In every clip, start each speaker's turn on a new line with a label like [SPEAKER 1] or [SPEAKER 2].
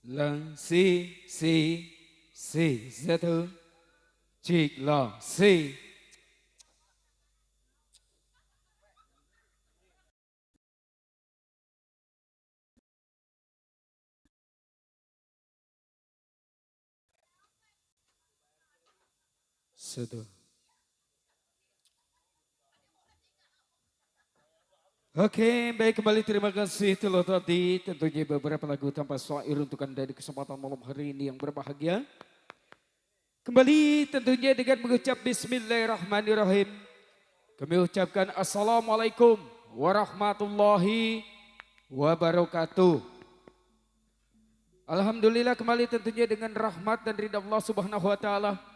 [SPEAKER 1] Lần si dễ thương chỉ là si. Satu. Oke, baik, kembali terima kasih telah tadi. Tentunya beberapa lagu tanpa syair untuk Anda di kesempatan malam hari ini yang berbahagia. Kembali tentunya dengan mengucap Bismillahirrahmanirrahim. Kami ucapkan Assalamualaikum warahmatullahi wabarakatuh. Alhamdulillah, kembali tentunya dengan rahmat dan ridha Allah Subhanahu wa taala.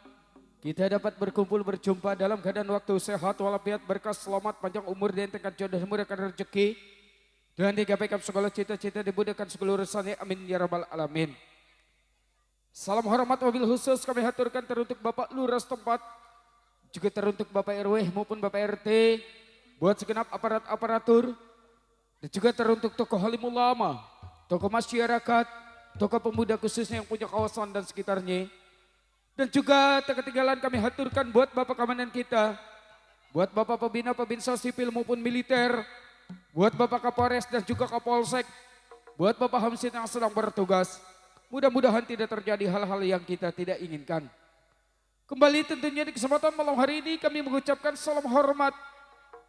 [SPEAKER 1] Kita dapat berkumpul berjumpa dalam keadaan waktu sehat walafiat, berkah, selamat, panjang umur, dan tingkat jodoh, mudahkan rezeki, dan digapaikan segala cita-cita, dimudahkan segala urusannya, amin ya rabbal alamin. Salam hormat wabil khusus kami haturkan teruntuk Bapak Lurah setempat, juga teruntuk Bapak RW maupun Bapak RT, buat segenap aparat-aparatur, dan juga teruntuk tokoh alim ulama, tokoh masyarakat, tokoh pemuda khususnya yang punya kawasan dan sekitarnya. Dan juga tak ketinggalan kami haturkan buat Bapak Komandan kita, buat Bapak Pembina Pembinsa Sipil maupun Militer, buat Bapak Kapolres dan juga Kapolsek, buat Bapak Hamsid yang sedang bertugas. Mudah-mudahan tidak terjadi hal-hal yang kita tidak inginkan. Kembali tentunya di kesempatan malam hari ini kami mengucapkan salam hormat,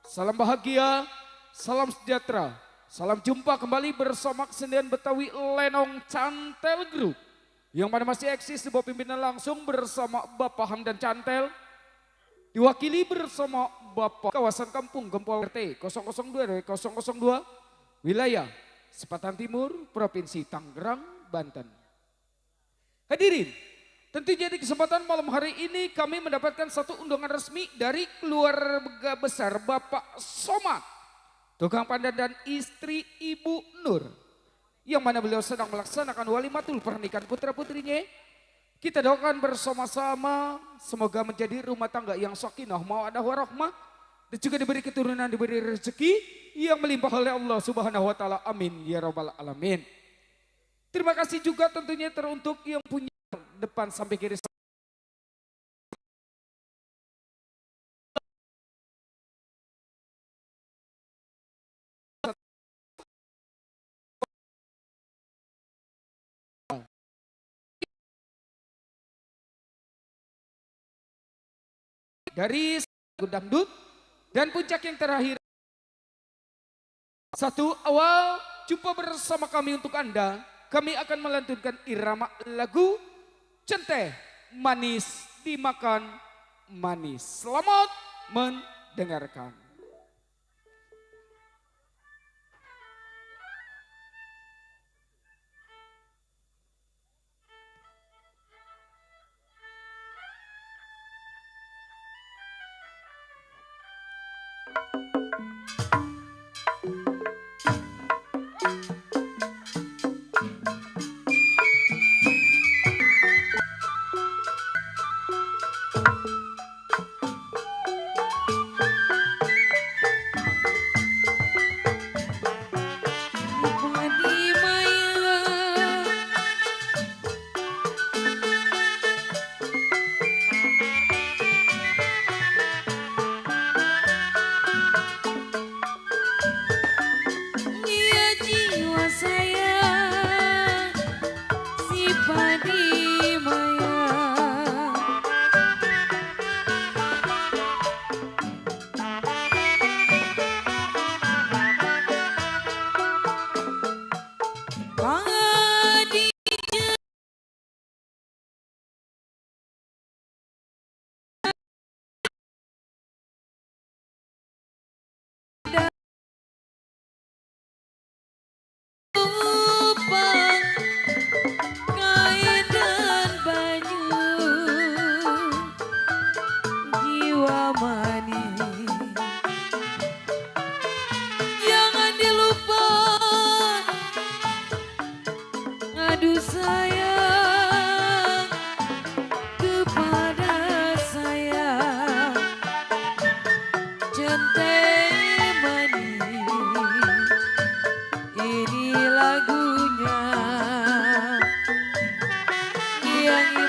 [SPEAKER 1] salam bahagia, salam sejahtera, salam jumpa kembali bersama kesenian Betawi Lenong Cantel Group. Yang mana masih eksis di bawah pimpinan langsung bersama Bapak Hamdan Cantel. Diwakili bersama Bapak kawasan kampung Gempol RT 002 002 wilayah Sepatan Timur Provinsi Tangerang, Banten. Hadirin, tentunya di kesempatan malam hari ini kami mendapatkan satu undangan resmi dari keluarga besar Bapak Somad, tukang pandan dan istri Ibu Nur. Yang mana beliau sedang melaksanakan walimatul pernikahan putra-putrinya. Kita doakan bersama-sama semoga menjadi rumah tangga yang sakinah mawaddah warahmah, dan juga diberi keturunan, diberi rezeki yang melimpah oleh Allah Subhanahu wa taala. Amin ya rabbal alamin. Terima kasih juga tentunya teruntuk yang punya depan sampai kiri dari Dangdut, dan puncak yang terakhir. Satu, awal jumpa bersama kami untuk Anda. Kami akan melantunkan irama lagu Centeh Manis Dimakan Manis. Selamat mendengarkan.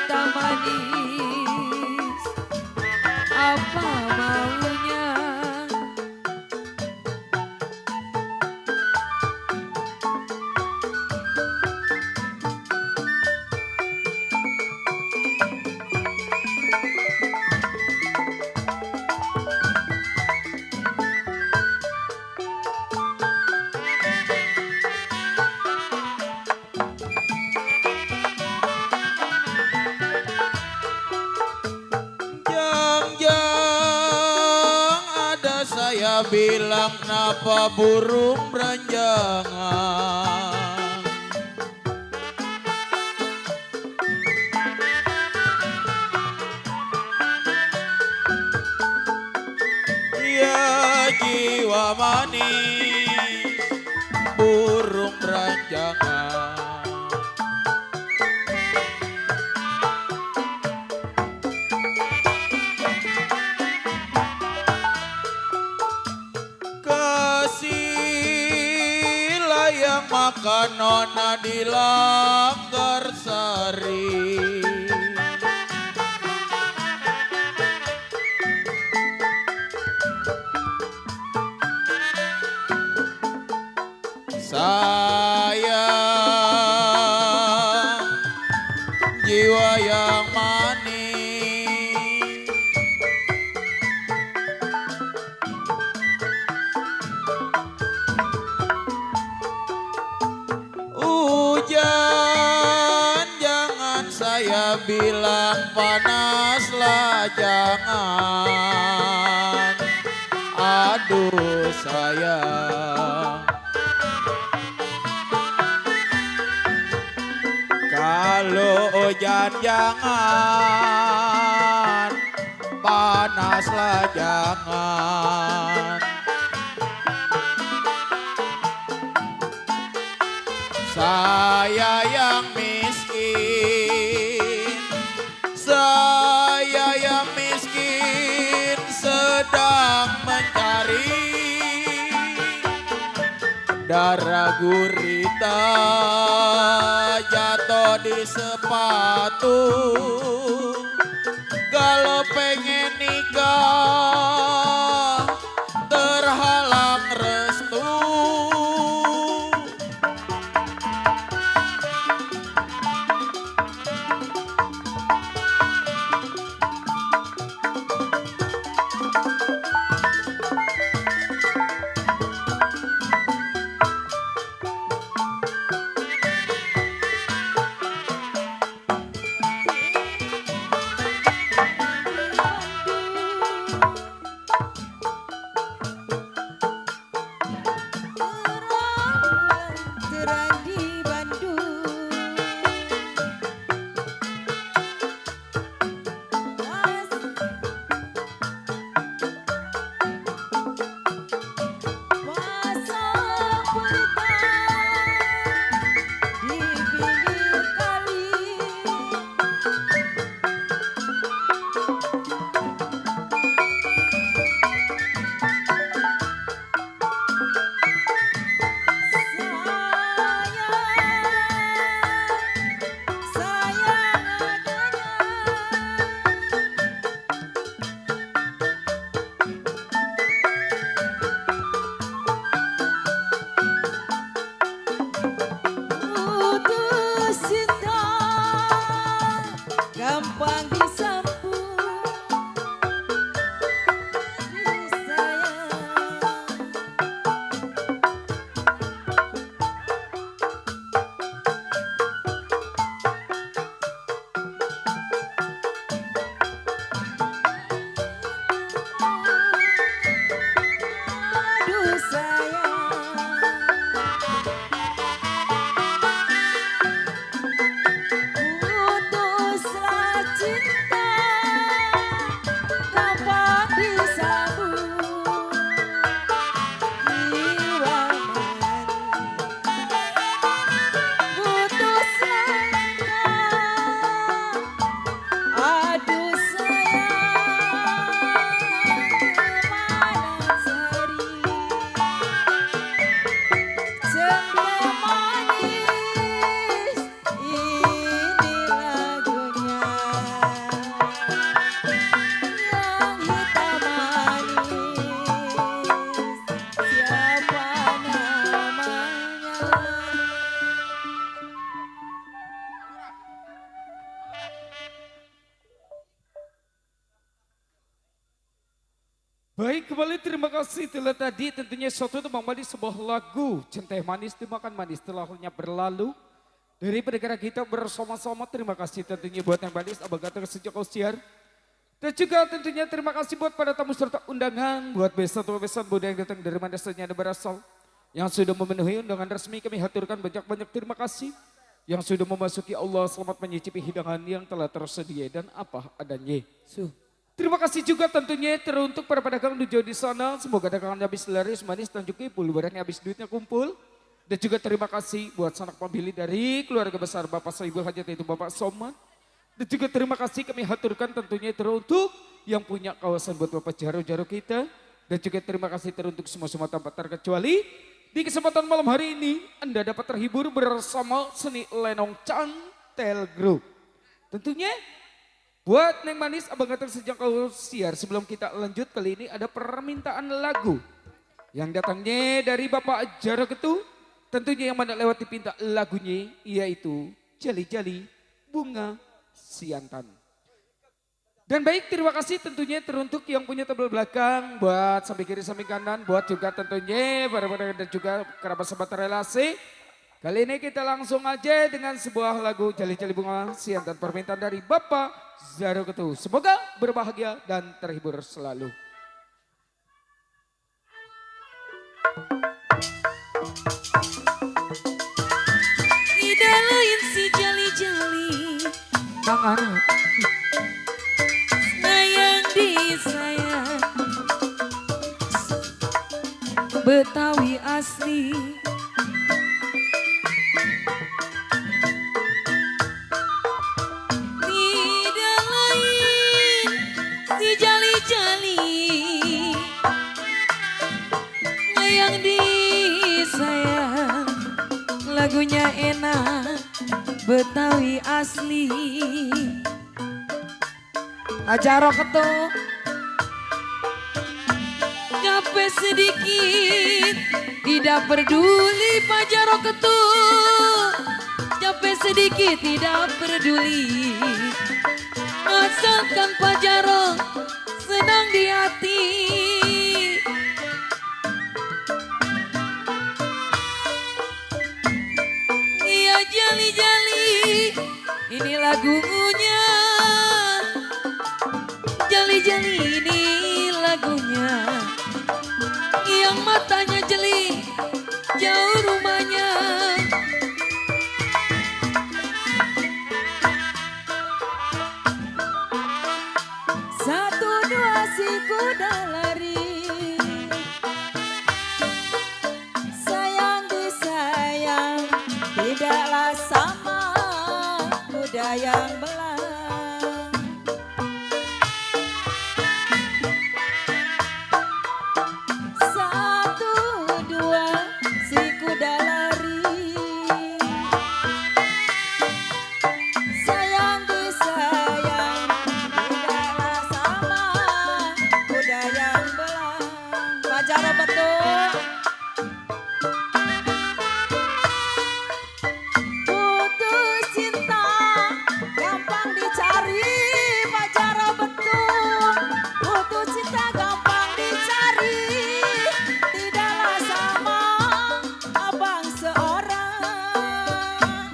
[SPEAKER 2] cinta manis, apa maunya?
[SPEAKER 3] Saya bilang kenapa burung beranjangan. Ya jiwa manis burung beranjangan. Kasihlah yang makan nona di Langgar Sari. Sayang jiwa yang manis, hujan jangan saya bilang, panaslah jangan. Aduh sayang, kalau hujan jangan, panaslah jangan. Saya yang miskin, saya yang miskin sedang mencari darah gurita jatuh di sepatu. Kalau pengen nikah terhalang restu.
[SPEAKER 2] Terang di Bandung, masa petang di pinggir kali. Putus cinta gampang disambung, sayang. Aduh sayang, putuslah cinta.
[SPEAKER 1] Baik, kembali terima kasih. Itulah tadi tentunya suatu tembang manis sebuah lagu Centeh Manis Dimakan Manis telah berlalu dari negara kita bersama-sama. Terima kasih tentunya buat yang manis Abang Gata sejak usiar. Dan juga tentunya terima kasih buat para tamu serta undangan, buat besan Buddha yang datang dari mana saja Anda berasal, yang sudah memenuhi undangan resmi kami haturkan banyak-banyak terima kasih. Yang sudah memasuki Allah selamat menyicipi hidangan yang telah tersedia dan apa adanya. Terima kasih juga tentunya teruntuk para pedagang dojo di sana. Semoga dagangannya habis laris, manis dan juga barangnya habis duitnya kumpul. Dan juga terima kasih buat sanak pembeli dari keluarga besar Bapak Soebul Hajat yaitu Bapak Somad. Dan juga terima kasih kami haturkan tentunya teruntuk yang punya kawasan buat Bapak Jaro-Jaro kita. Dan juga terima kasih teruntuk semua tempat terkecuali. Di kesempatan malam hari ini Anda dapat terhibur bersama seni Lenong Cantel Group. Tentunya buat Neng Manis Abang Ganteng sejak kau siar, sebelum kita lanjut kali ini ada permintaan lagu yang datangnya dari Bapak Jaro Ketu. Tentunya yang mana lewat dipinta lagunya yaitu Jali-Jali Bunga Siantan. Dan baik, terima kasih tentunya teruntuk yang punya tabel belakang, buat samping kiri samping kanan, buat juga tentunya para dan juga kerabat sahabat relasi. Kali ini kita langsung aja dengan sebuah lagu Jali-Jali Bunga Siantan permintaan dari Bapak Jaro Ketu. Semoga berbahagia dan terhibur selalu.
[SPEAKER 2] Idalain si jali-jali,
[SPEAKER 1] Tangan.
[SPEAKER 2] sayang disayang, Betawi asli. Tidak lain si jali-jali yang disayang, lagunya enak Betawi asli. Ajaro Ketu gape sedikit tidak peduli Pak Jaro Ketu, capek sedikit tidak peduli, asalkan Pak Jaro senang di hati. Iya jali-jali ini lagunya, jali-jali ini lagunya, yang matanya jeli jauh rumahnya. Satu dua si kuda lari, sayang disayang, tidaklah sama kuda yang belang. Satu dua si kuda lari, sayang disayang, tidaklah sama kuda yang belang. Pak Jaro betul. Putus cinta gampang dicari, Pak Jaro betul. Putus cinta gampang dicari, tidaklah sama abang seorang.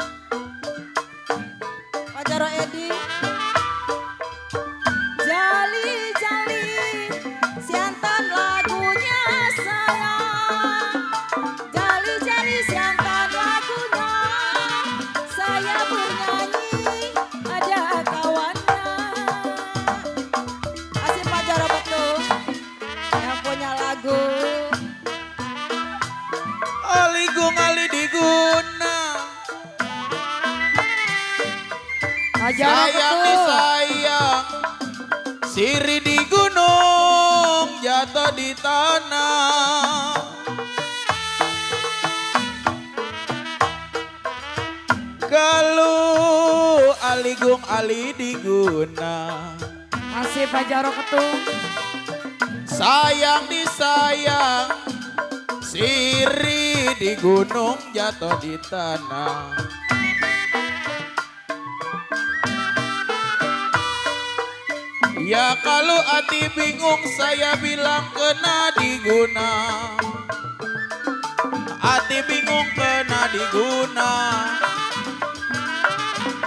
[SPEAKER 2] Pak Jaro Edi, jali-jali siantan lagunya sayang, jali-jali siantan lagunya, saya bernyanyi ada kawannya. Asik Pak Jaro betul yang punya lagu.
[SPEAKER 3] Aligung ali diguna,
[SPEAKER 2] Pak Jaro
[SPEAKER 3] sayang
[SPEAKER 2] betul.
[SPEAKER 3] disayang, siri di gunung, jatuh di tanah. Kalau aligung ali diguna,
[SPEAKER 2] Asik Pak Jaro betul.
[SPEAKER 3] sayang disayang, siri di gunung, jatuh di tanah. Ya kalau hati bingung saya bilang kena diguna. Hati bingung kena diguna.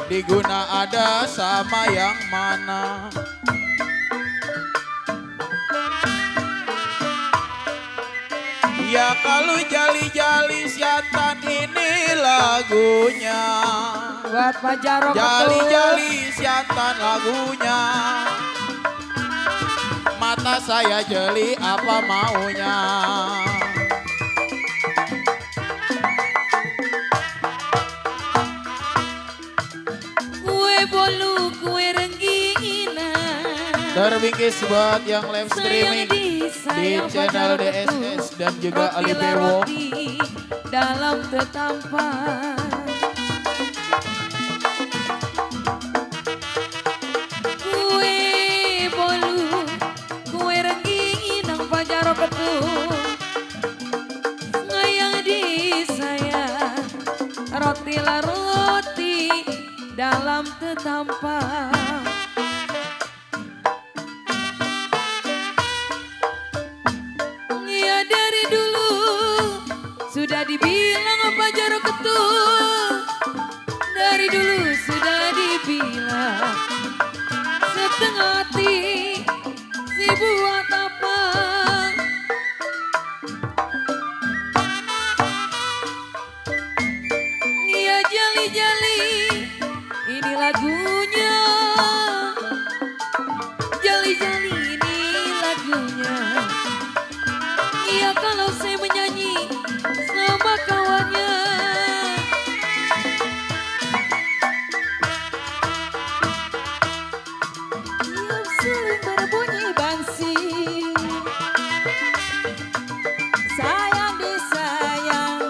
[SPEAKER 3] Diguna ada sama yang mana? Ya kalau jali-jali siatan ini lagunya.
[SPEAKER 2] Buat Pak Jarok betul.
[SPEAKER 3] Jali-jali siatan lagunya. Mata saya jeli apa maunya.
[SPEAKER 2] Kue bolu, kue rengginang.
[SPEAKER 3] Terbingkis buat yang live streaming di
[SPEAKER 2] Sayang
[SPEAKER 3] channel
[SPEAKER 2] Pak Jarok
[SPEAKER 3] DSS
[SPEAKER 2] betul.
[SPEAKER 3] dan juga
[SPEAKER 2] Roti
[SPEAKER 3] Ali
[SPEAKER 2] lah
[SPEAKER 3] Bewo.
[SPEAKER 2] roti dalam tetampan. Kue bolu, kue rengginang Pak Jarok betul. Sayang di saya, roti lah roti dalam tetampan. Ya dari dulu sudah dibilang Pak Jarok betul. Dari dulu sudah dibilang setengah hati si buat apa. Ya jali-jali ini lagunya. Jali-jali ini lagunya. Ya kalau saya menyanyi sama kawannya. Tiup suling berbunyi bangsing. Sayang disayang,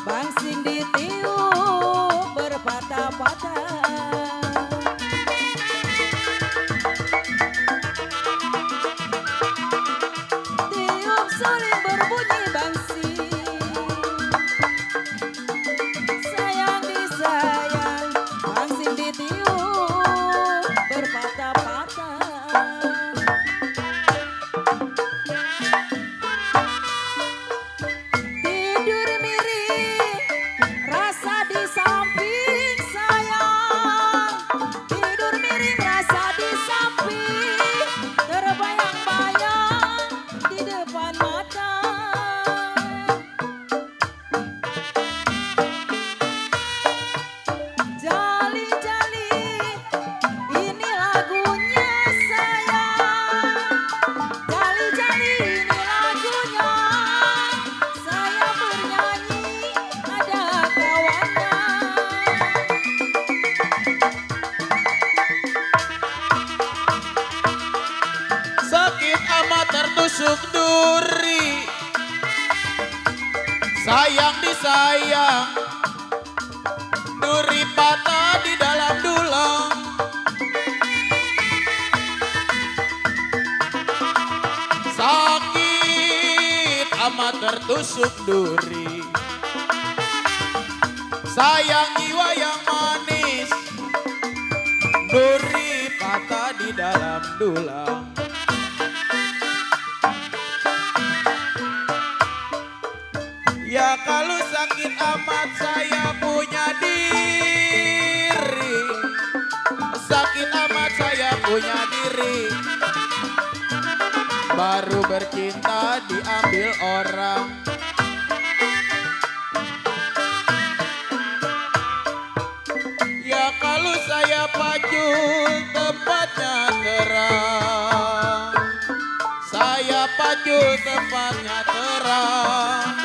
[SPEAKER 2] bangsing ditiup berpatah-patah. Tiup suling berbunyi bangsing. Sayang disayang, bangsing ditiup berpatah-patah. Tidur miring, rasa di samping sayang. Tidur miring, rasa di samping. Terbayang-bayang di depan mata. Jali-jali ini lagunya sayang. Jali-jali ini lagunya. Saya bernyanyi ada kawannya.
[SPEAKER 3] Sakit amat tertusuk duri. Sayang disayang. Duri patah di dalam dulang. Sakit amat tertusuk duri. Sayang jiwa yang manis. Duri patah di dalam dulang. Ya kalau sakit amat saya punya diri. Sakit amat saya punya diri. Baru bercinta diambil orang. Ya kalau saya pacul tempatnya terang. Saya pacul tempatnya terang.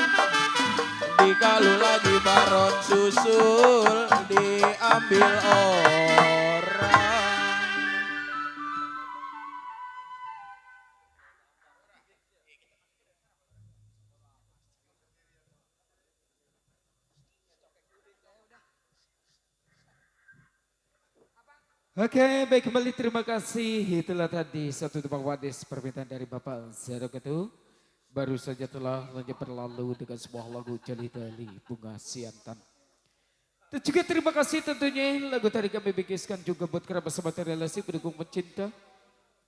[SPEAKER 3] Dikalu lagi baron susul diambil orang.
[SPEAKER 1] Oke, baik kembali terima kasih. Itulah tadi satu tebang wadis permintaan dari Bapak Jarok itu. Baru saja telah lanjut berlalu dengan sebuah lagu Jali Dali Bunga Siantan. Dan juga terima kasih tentunya lagu tadi kami bikinkan juga buat kerabat sahabat relasi pendukung pecinta.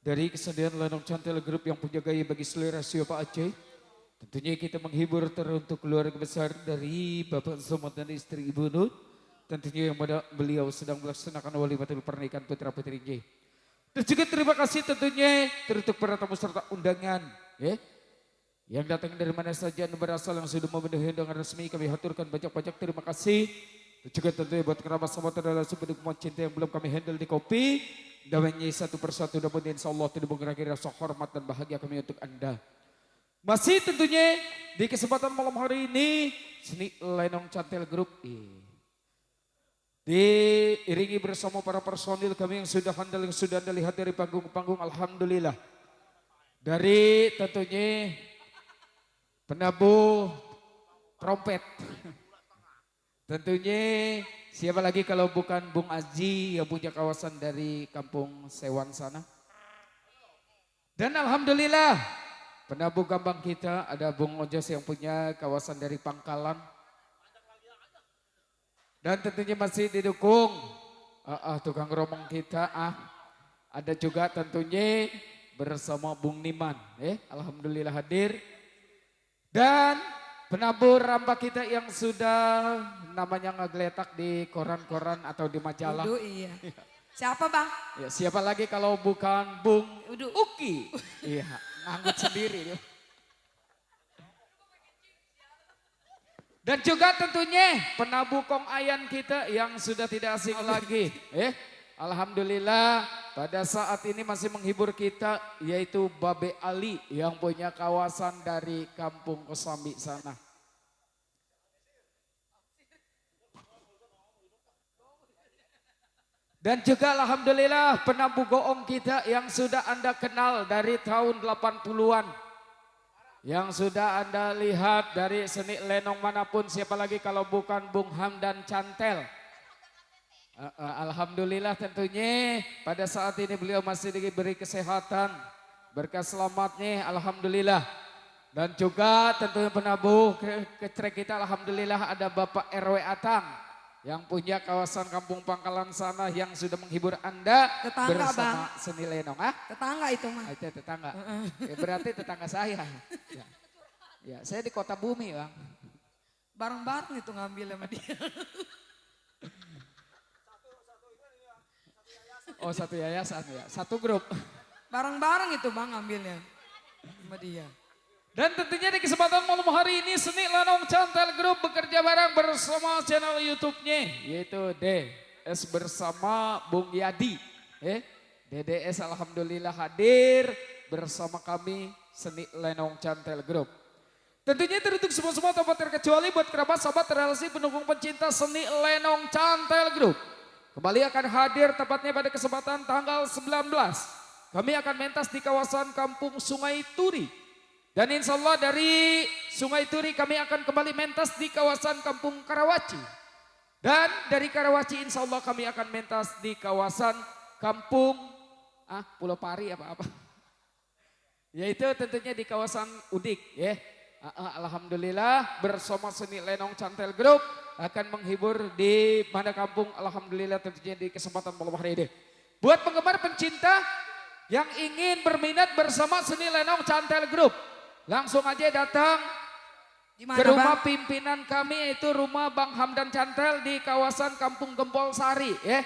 [SPEAKER 1] Dari kesediaan Lenong Cantel Group yang punya gaya bagi selera siapa Aceh. Tentunya kita menghibur teruntuk keluarga besar dari Bapak Somad dan istri Ibu Nur. Tentunya yang pada beliau sedang melaksanakan walimatul pernikahan putra putrinya. Dan juga terima kasih tentunya teruntuk para tamu serta undangan. Ya. Yang datang dari mana saja dan berasal yang sudah memenuhi undangan resmi kami haturkan banyak-banyak terima kasih. Dan juga tentunya buat kerabat sahabat adalah pendukung cinta yang belum kami handle di kopi. Damainya satu persatu namun insya Allah tidak mengurangi rasa hormat dan bahagia kami untuk Anda. Masih tentunya di kesempatan malam hari ini seni Lenong Cantel Group diiringi bersama para personil kami yang sudah handal yang sudah Anda lihat dari panggung-panggung. Alhamdulillah. Dari tentunya penabuh trompet. Tentunya siapa lagi kalau bukan Bung Aji yang punya kawasan dari kampung Sewan sana. Dan alhamdulillah penabuh gambang kita ada Bung Ojos yang punya kawasan dari Pangkalan. Dan tentunya masih didukung tukang romong kita ada juga tentunya bersama Bung Niman. Alhamdulillah hadir. Dan penabuh rambak kita yang sudah namanya ngegeletak di koran-koran atau di majalah.
[SPEAKER 2] Iya. Siapa Bang?
[SPEAKER 1] Ya, siapa lagi kalau bukan Bung
[SPEAKER 2] Udu.
[SPEAKER 1] Uki. Iya, nganggut sendiri. Dan juga tentunya penabuh Kong Ayan kita yang sudah tidak asing lagi. Alhamdulillah pada saat ini masih menghibur kita yaitu Babe Ali yang punya kawasan dari kampung Kosambi sana. Dan juga alhamdulillah penabuh goong kita yang sudah Anda kenal dari tahun 80-an. Yang sudah Anda lihat dari seni lenong manapun siapa lagi kalau bukan Bung Hamdan Cantel. Alhamdulillah tentunya pada saat ini beliau masih diberi kesehatan. Berkah selamatnya alhamdulillah. Dan juga tentunya penabuh kecrek kita alhamdulillah ada Bapak RW Atang. Yang punya kawasan kampung Pangkalan sana yang sudah menghibur Anda
[SPEAKER 2] tetangga,
[SPEAKER 1] bersama
[SPEAKER 2] Bang.
[SPEAKER 1] seni lenong.
[SPEAKER 2] Tetangga itu mah.
[SPEAKER 1] Itu tetangga. Berarti tetangga saya. Ya, saya di Kota Bumi Bang.
[SPEAKER 2] Bareng-bareng itu ngambil sama dia.
[SPEAKER 1] Oh satu yayasan ya, satu grup.
[SPEAKER 2] Bareng-bareng itu Bang ngambilnya sama dia.
[SPEAKER 1] Dan tentunya di kesempatan malam hari ini seni Lenong Cantel Group bekerja bareng bersama channel YouTube-nya yaitu DS bersama Bung Yadi. DDS alhamdulillah hadir bersama kami seni Lenong Cantel Group. Tentunya teruntuk semua tanpa terkecuali buat kerabat sahabat relasi pendukung pencinta seni Lenong Cantel Group. Kembali akan hadir tepatnya pada kesempatan tanggal 19. Kami akan mentas di kawasan Kampung Sungai Turi. Dan insya Allah dari Sungai Turi kami akan kembali mentas di kawasan Kampung Karawaci. Dan dari Karawaci insya Allah kami akan mentas di kawasan Kampung Pulau Pari apa-apa. Yaitu tentunya di kawasan Udik ya. Alhamdulillah bersama seni Lenong Cantel Group akan menghibur di mana kampung alhamdulillah tentunya di kesempatan malam hari ini. Buat penggemar pencinta yang ingin berminat bersama seni Lenong Cantel Group. Langsung aja datang
[SPEAKER 2] Dimana,
[SPEAKER 1] ke rumah
[SPEAKER 2] Bang?
[SPEAKER 1] pimpinan kami yaitu rumah Bang Hamdan Cantel di kawasan Kampung Gempol Sari ya.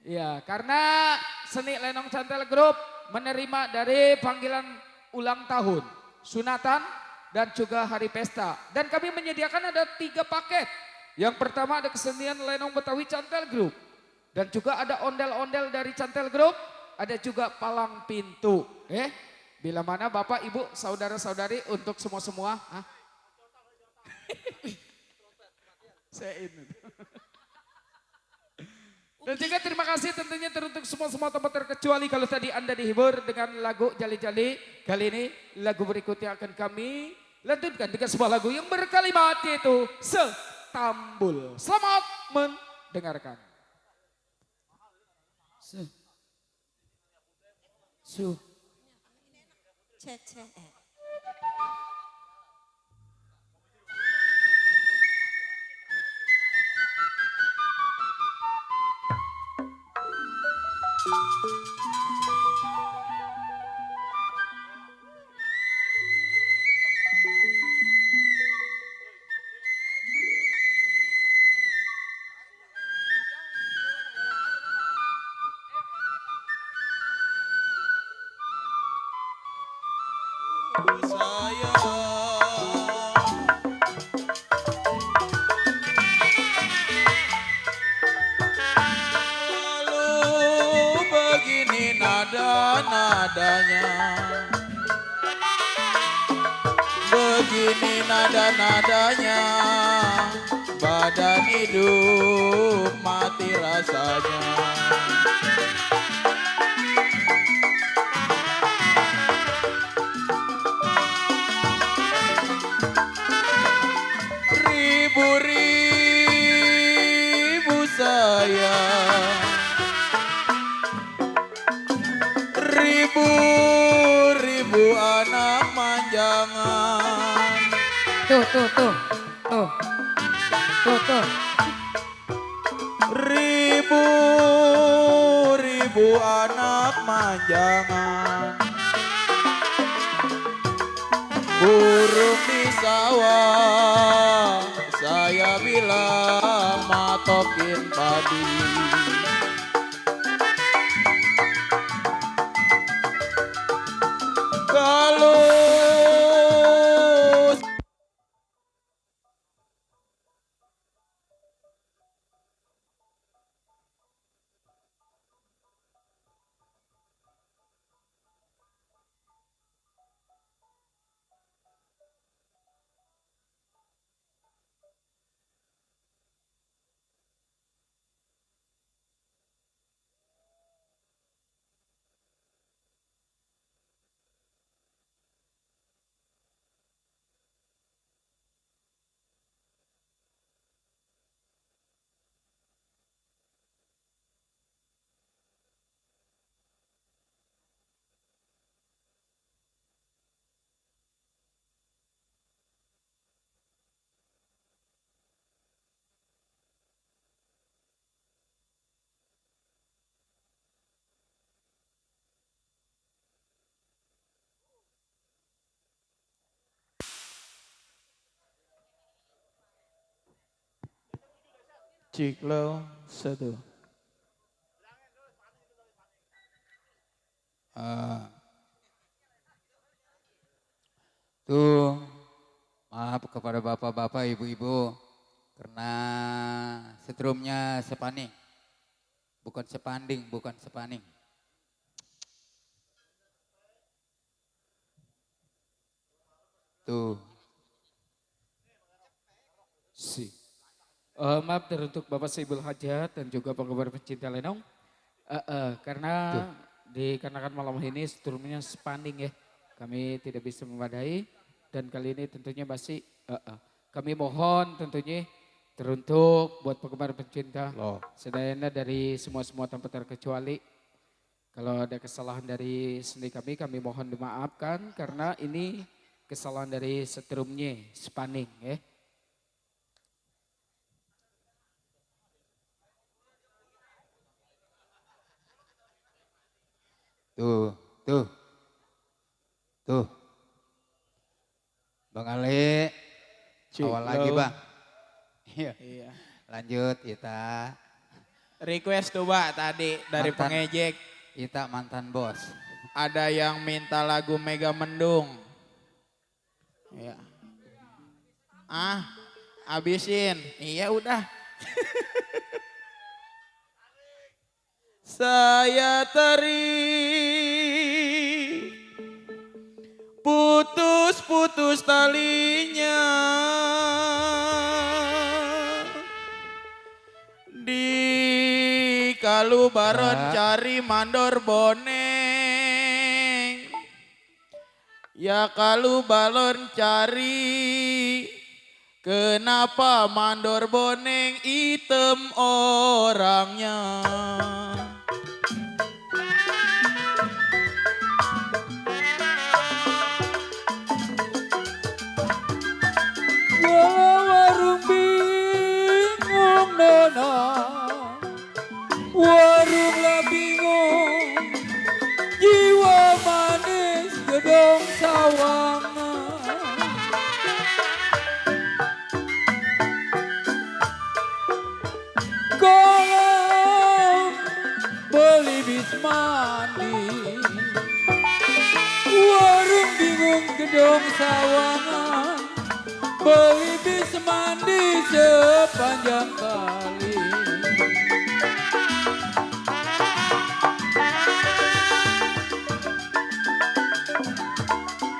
[SPEAKER 1] Ya, karena seni Lenong Cantel Group menerima dari panggilan ulang tahun, sunatan dan juga hari pesta. Dan kami menyediakan ada 3 paket. Yang pertama ada kesenian Lenong Betawi Cantel Group. Dan juga ada ondel-ondel dari Cantel Group, ada juga palang pintu. Bila mana Bapak, Ibu, Saudara-saudari untuk semua-semua. Saya ini. Dan juga terima kasih tentunya teruntuk semua tempat terkecuali kalau tadi Anda dihibur dengan lagu Jali-Jali. Kali ini lagu berikutnya akan kami lanjutkan dengan sebuah lagu yang berkalimat yaitu Setambul. Selamat mendengarkan.
[SPEAKER 2] Cece.
[SPEAKER 3] sayang. Lalu begini nada-nadanya, begini nada-nadanya, badan hidup mati rasanya. Ribu-ribu sayang, ribu-ribu anak manjangan.
[SPEAKER 2] Tuh.
[SPEAKER 3] Ribu-ribu anak manjangan, burung di sawah, saya bilang matokin padi. Kalau Ciklo satu.
[SPEAKER 4] Tuh, maaf kepada bapak-bapak, ibu-ibu, karena setrumnya sepaning, bukan sepanding, bukan sepaning. Tuh,
[SPEAKER 1] Si. Maaf teruntuk Bapak Saibul Hajat dan juga penggemar pecinta lenong. Karena dikarenakan malam ini strumnya spanding ya. Kami tidak bisa memadai dan kali ini tentunya masih kami mohon tentunya teruntuk buat penggemar pecinta sedayana dari semua tanpa terkecuali. Kalau ada kesalahan dari seni kami mohon dimaafkan karena ini kesalahan dari strumnya spanding ya.
[SPEAKER 4] tuh. Bang Ale, awal lagi bang.
[SPEAKER 3] Iya.
[SPEAKER 4] Lanjut, Ita.
[SPEAKER 3] Request tuh Pak tadi dari
[SPEAKER 4] Mantan.
[SPEAKER 3] pengejek.
[SPEAKER 4] Ita mantan bos.
[SPEAKER 3] Ada yang minta lagu Mega Mendung. Iya. Habisin. Iya udah. Saya tarik putus-putus talinya di kalu baron cari mandor boneng, ya kalu balon cari kenapa mandor boneng item orangnya.
[SPEAKER 1] Warung bingung nona, warung lah bingung, jiwa manis gedong sawangan. Kolam beli bis mandi, warung bingung
[SPEAKER 5] dong sawangan, beli bis mandi sepanjang kali.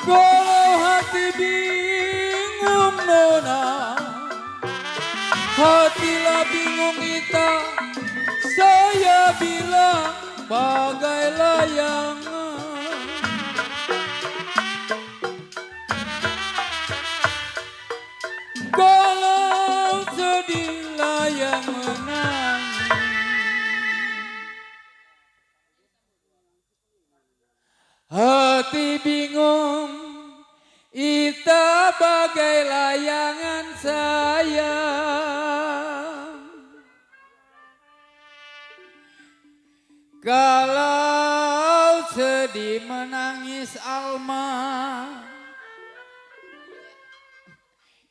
[SPEAKER 5] Kalau hati bingung nona, hatilah bingung kita. Saya bilang bagai layangan. Kalau sedihlah yang menang. Hati bingung, ita bagai layangan sayang. Kalau sedih menangis Alma.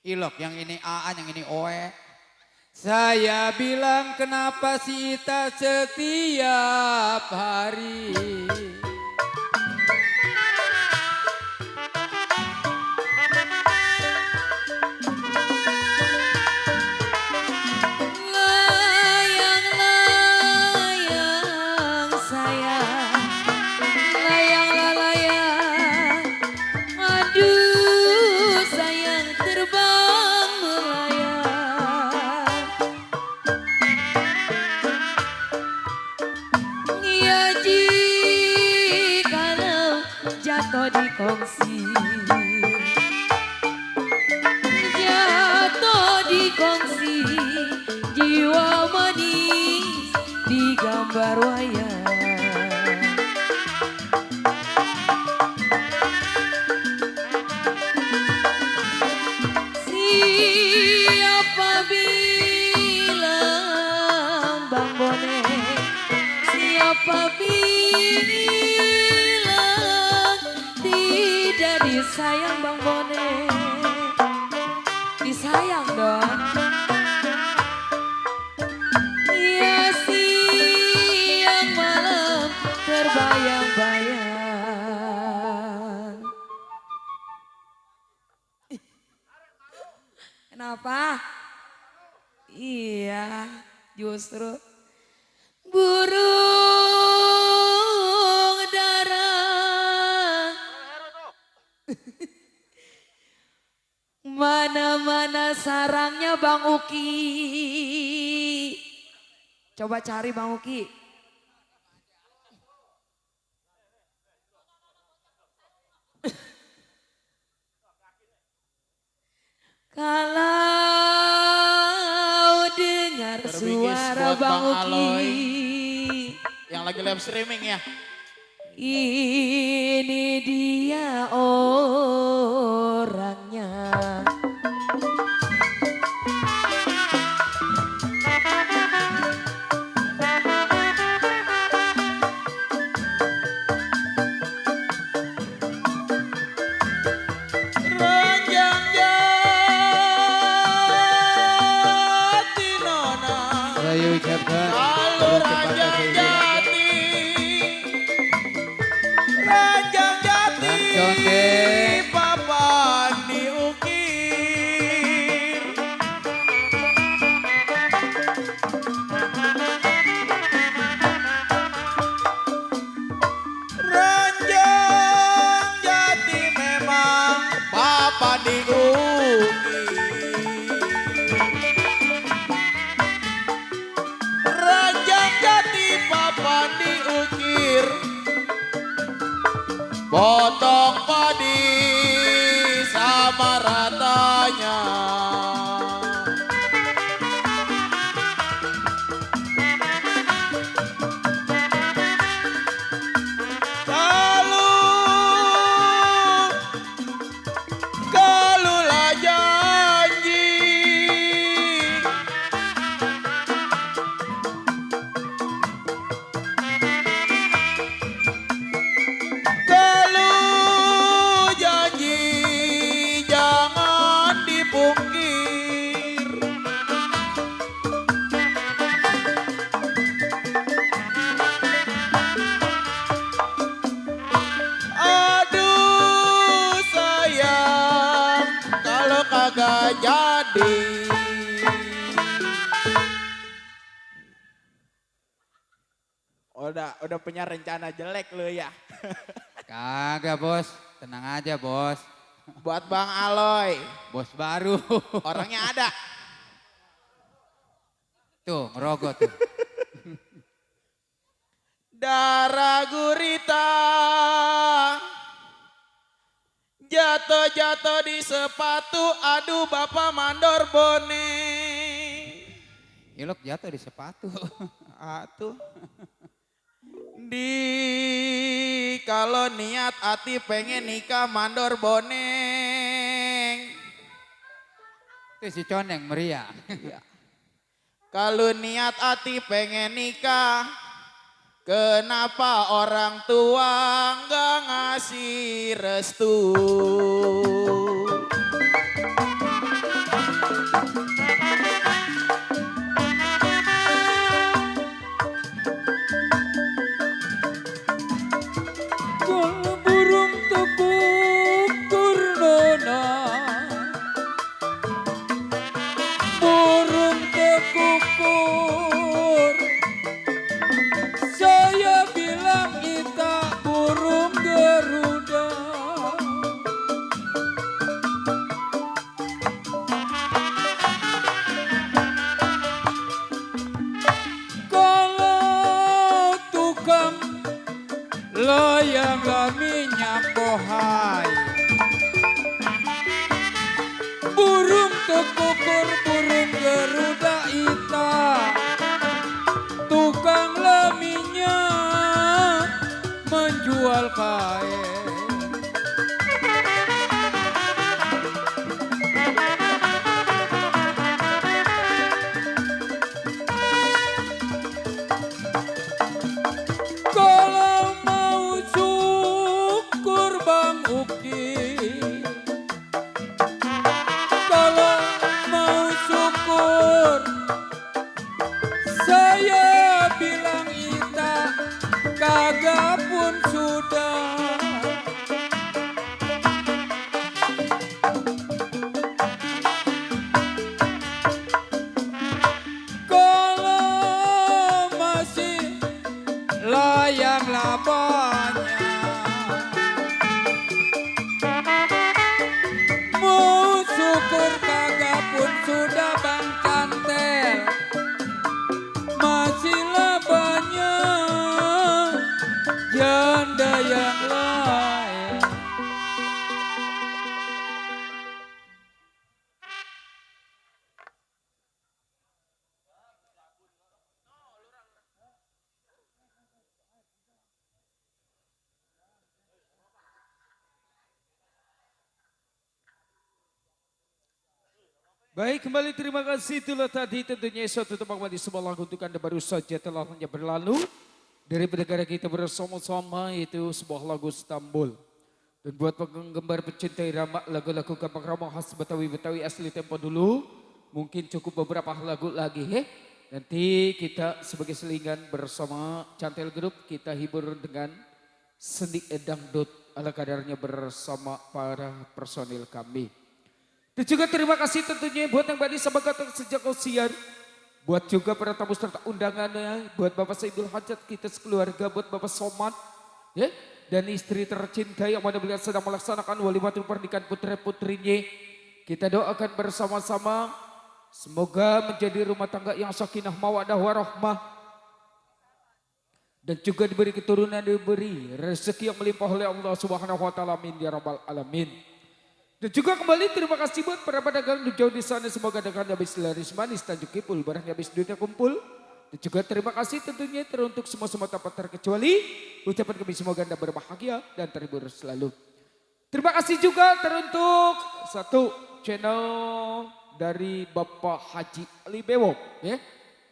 [SPEAKER 5] Ilok yang ini Aan, yang ini Oe. Saya bilang kenapa si Ita setiap hari.
[SPEAKER 2] Layang-layang sayang, layanglah layang, aduh sayang terbang melayang. Ya jikalau jatuh di kongsi, jatuh di kongsi, jiwa manis di gambar wayang. Siapa bilang Bang Bone, siapa bilang tidak disayang Bang Bone. Disayang dong. Ya siang malam terbayang-bayang. Kenapa? Iya, justru burung dara mana-mana sarangnya Bang Uki. Coba cari Bang Uki. Kalau dengar
[SPEAKER 3] Terbingis
[SPEAKER 2] suara
[SPEAKER 3] buat
[SPEAKER 2] Bang
[SPEAKER 3] Bang Aloy.
[SPEAKER 2] Uki,
[SPEAKER 3] Yang lagi live streaming ya.
[SPEAKER 2] ini dia orangnya.
[SPEAKER 3] Ranjang jati nona,
[SPEAKER 4] Saya ucapkan
[SPEAKER 3] alur ranjang jati, ranjang jati,
[SPEAKER 4] Conde.
[SPEAKER 3] papan diukir. Ranjang jati memang papan diukir. Ranjang jati papan diukir, potong padi sama ratanya. Kalulah janji, kalau bisa jadi. Udah punya rencana jelek lu ya.
[SPEAKER 5] Kagak bos, tenang aja bos.
[SPEAKER 3] Buat Bang Aloy,
[SPEAKER 5] Bos baru.
[SPEAKER 3] orangnya ada.
[SPEAKER 5] Tuh ngerogot tuh.
[SPEAKER 3] Darah gurita jatuh-jatuh di sepatu, aduh bapak mandor bone.
[SPEAKER 5] Ilok jatuh di sepatu.
[SPEAKER 3] Atuh. Di kalau niat hati pengen nikah mandor boneng.
[SPEAKER 5] Itu si Coneng meriah.
[SPEAKER 3] Kalau niat hati pengen nikah, kenapa orang tua nggak ngasih restu?
[SPEAKER 5] Kalau burung tekukur nona, burung tekukur, saya bilang kita burung Garuda. Kalau tukang layang minyak bohai, burung tekukur, burung Garuda ita, tukang minyak menjual kain. Kalau mau syukur Bang Uki, kalau mau syukur, saya bilang Ita kagak pun sudah. Kalau masih layang labanya, mau syukur kagak pun sudah Bang Cantel, masih labanya janda yang lain.
[SPEAKER 1] Baik, kembali terima kasih. Itulah tadi tentunya suatu tembang di sebuah lagu untuk Anda baru saja telah hanya berlalu dari negara kita bersama-sama, yaitu sebuah lagu Istanbul. Dan buat penggemar pecinta irama lagu-lagu kampung ramah khas Betawi-Betawi asli tempo dulu, mungkin cukup beberapa lagu lagi Nanti kita sebagai selingan bersama Cantel Group kita hibur dengan seni dangdut ala kadarnya bersama para personil kami. Dan juga terima kasih tentunya buat yang badai sama datang sejak usian. Buat juga para tamu serta undangannya. Buat Bapak Saidul Hajat kita sekeluarga. Buat Bapak Somad. Dan istri tercinta yang mana beliau sedang melaksanakan walimatul pernikahan putra-putrinya. Kita doakan bersama-sama. Semoga menjadi rumah tangga yang sakinah mawadah warahmah. Dan juga diberi keturunan, diberi rezeki yang melimpah oleh Allah Subhanahu wa taala. Amin ya rabbal alamin. Dan juga kembali terima kasih buat para pedagang di jauh di sana, semoga dagangannya habis laris manis, tajuk kipul, barangnya habis duitnya kumpul. Dan juga terima kasih tentunya teruntuk semua tanpa terkecuali. Ucapan kami semoga Anda berbahagia dan terhibur selalu. Terima kasih juga teruntuk satu channel dari Bapak Haji Ali Bewok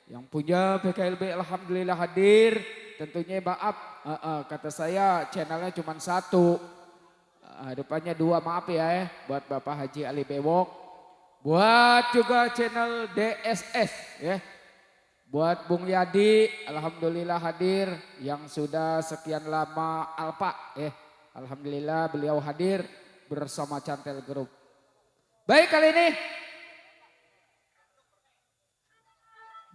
[SPEAKER 1] yang punya PKLB alhamdulillah hadir. Tentunya maaf kata saya channelnya cuma satu. Depannya dua, maaf ya buat Bapak Haji Ali Bewok. Buat juga channel DSS Buat Bung Yadi alhamdulillah hadir yang sudah sekian lama Alpa Alhamdulillah beliau hadir bersama Cantel Group. Baik kali ini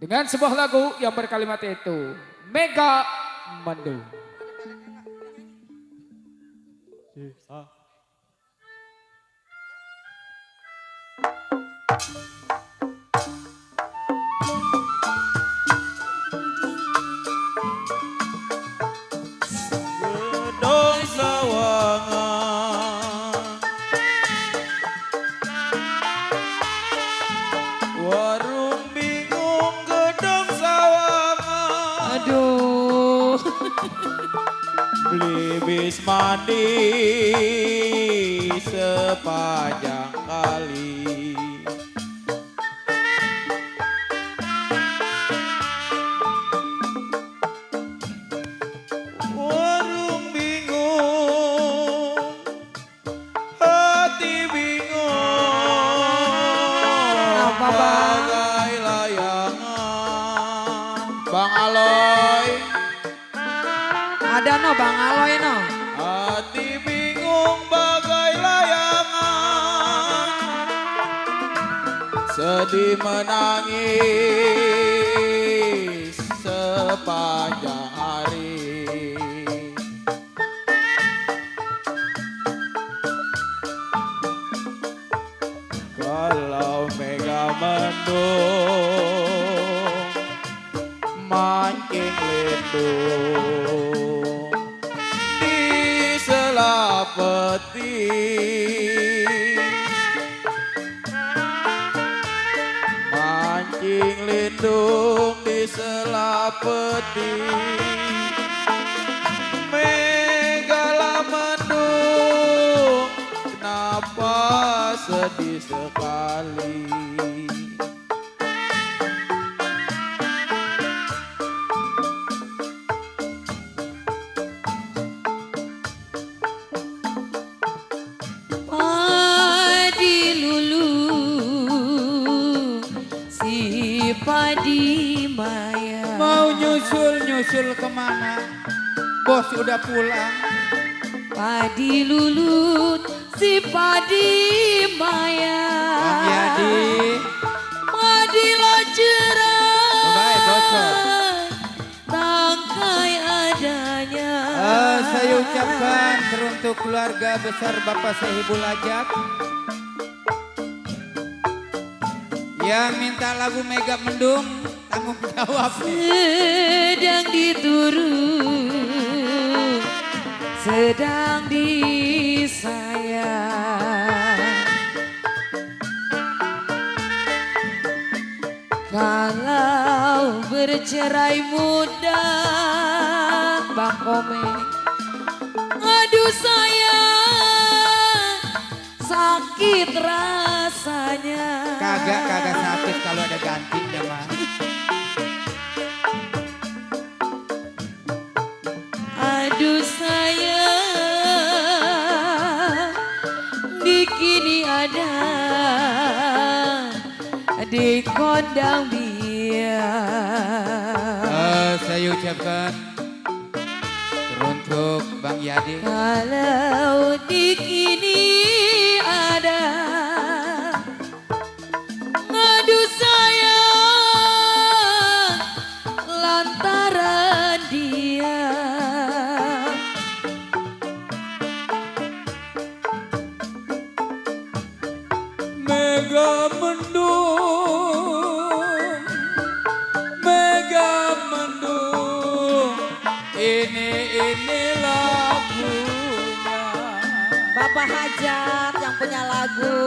[SPEAKER 1] dengan sebuah lagu yang berkalimat itu Mega Mendung.
[SPEAKER 3] Gedong sawangan, warung bingung gedong sawangan.
[SPEAKER 2] Aduh.
[SPEAKER 3] Beli bis mandi sepanjang kali. Warung bingung, hati bingung,
[SPEAKER 2] Apa, Bang?
[SPEAKER 3] bagai layangan. Bang Aloy.
[SPEAKER 2] Ada no Bang Aloy no.
[SPEAKER 3] Hati bingung bagai layangan, sedih menangis sepanjang hari. Kalau mega mendung, mancing lindung di sela peti, mancing lindung di sela peti. Megala mendung, kenapa sedih sekali?
[SPEAKER 2] Padi lulu si padi maya.
[SPEAKER 5] Mau nyusul kemana? Bos udah pulang.
[SPEAKER 2] Padi lulut si padi maya.
[SPEAKER 5] Bang Yadi.
[SPEAKER 2] Padi laceran.
[SPEAKER 5] Baik, bocor.
[SPEAKER 2] Tangkai adanya.
[SPEAKER 5] Saya ucapkan teruntuk keluarga besar Bapak Sahibul Ajab yang minta lagu Mega Mendung, tanggung jawab
[SPEAKER 2] Sedang diturun, sedang disayang. Kalau bercerai muda, Bang Komeng, aduh sayang, sakit rasanya.
[SPEAKER 5] Kagak sakit kalau ada ganti dah mah.
[SPEAKER 2] Aduh sayang, di kini ada di kondang biar.
[SPEAKER 5] Saya ucapkan teruntuk Bang Yadi.
[SPEAKER 2] Kalau di kini ada, aduh sayang, lantaran dia.
[SPEAKER 3] Mega mendung, mega mendung, ini lagunya.
[SPEAKER 2] Bapak Hajat yang punya lagu.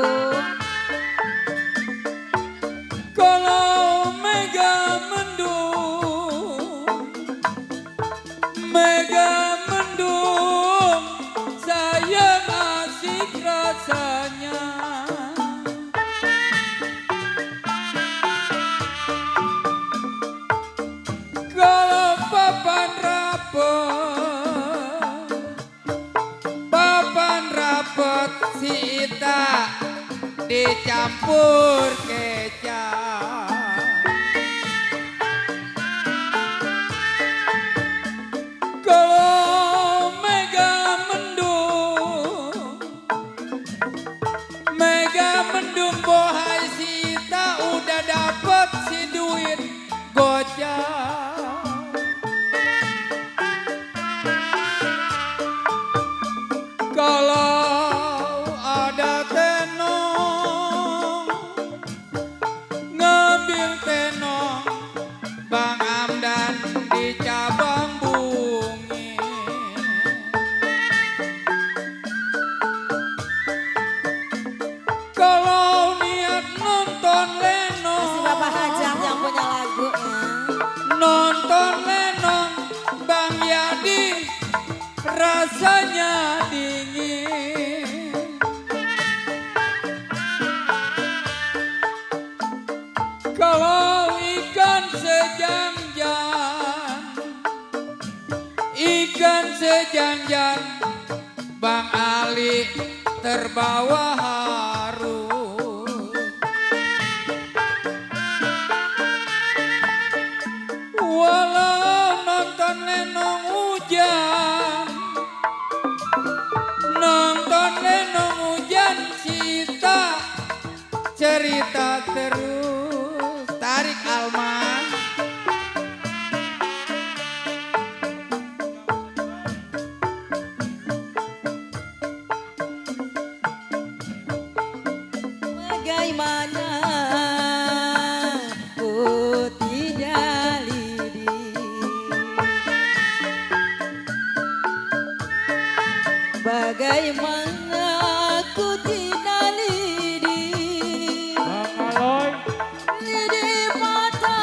[SPEAKER 3] Kalau mega mendung, mega mendung, sayang asik rasanya. Kalau papan rapet si Ita dicampur kecap. Kalau mega mendung,
[SPEAKER 5] jadi rasanya dingin. Kalau ikan sejanjan, Bang Ali terbawa haru. Walau nonton lenong hujan, Sita cerita terus, tarik Alma.
[SPEAKER 2] Bagaimana ku tidak lidi, bagaimana ku tidak lidi, lidi mata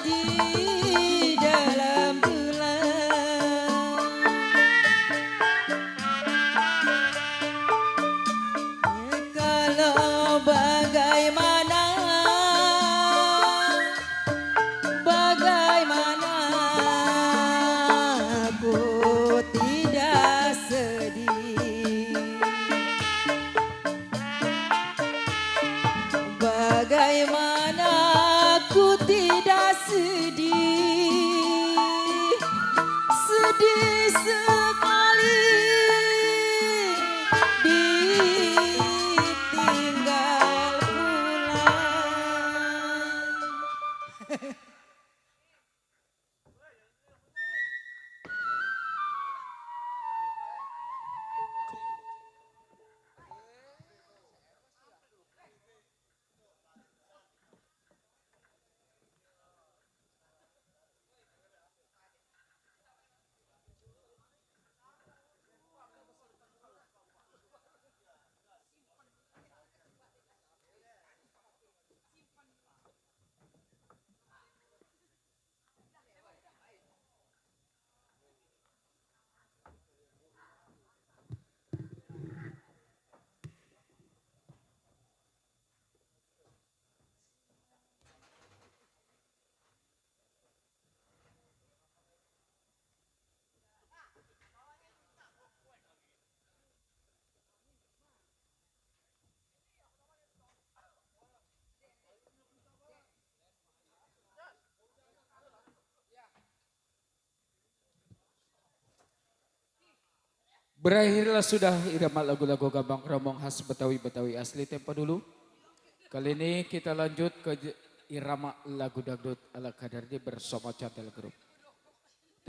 [SPEAKER 2] di dalam tulang. Kalau bagaimana aku tidak sedih, bagaimana aku tidak sedih, sedih sekali ditinggal pulang.
[SPEAKER 1] Berakhirlah sudah irama lagu-lagu Gambang Kromong khas Betawi-Betawi asli tempo dulu. Kali ini kita lanjut ke irama lagu dangdut ala Kadardi bersama Chantel Group.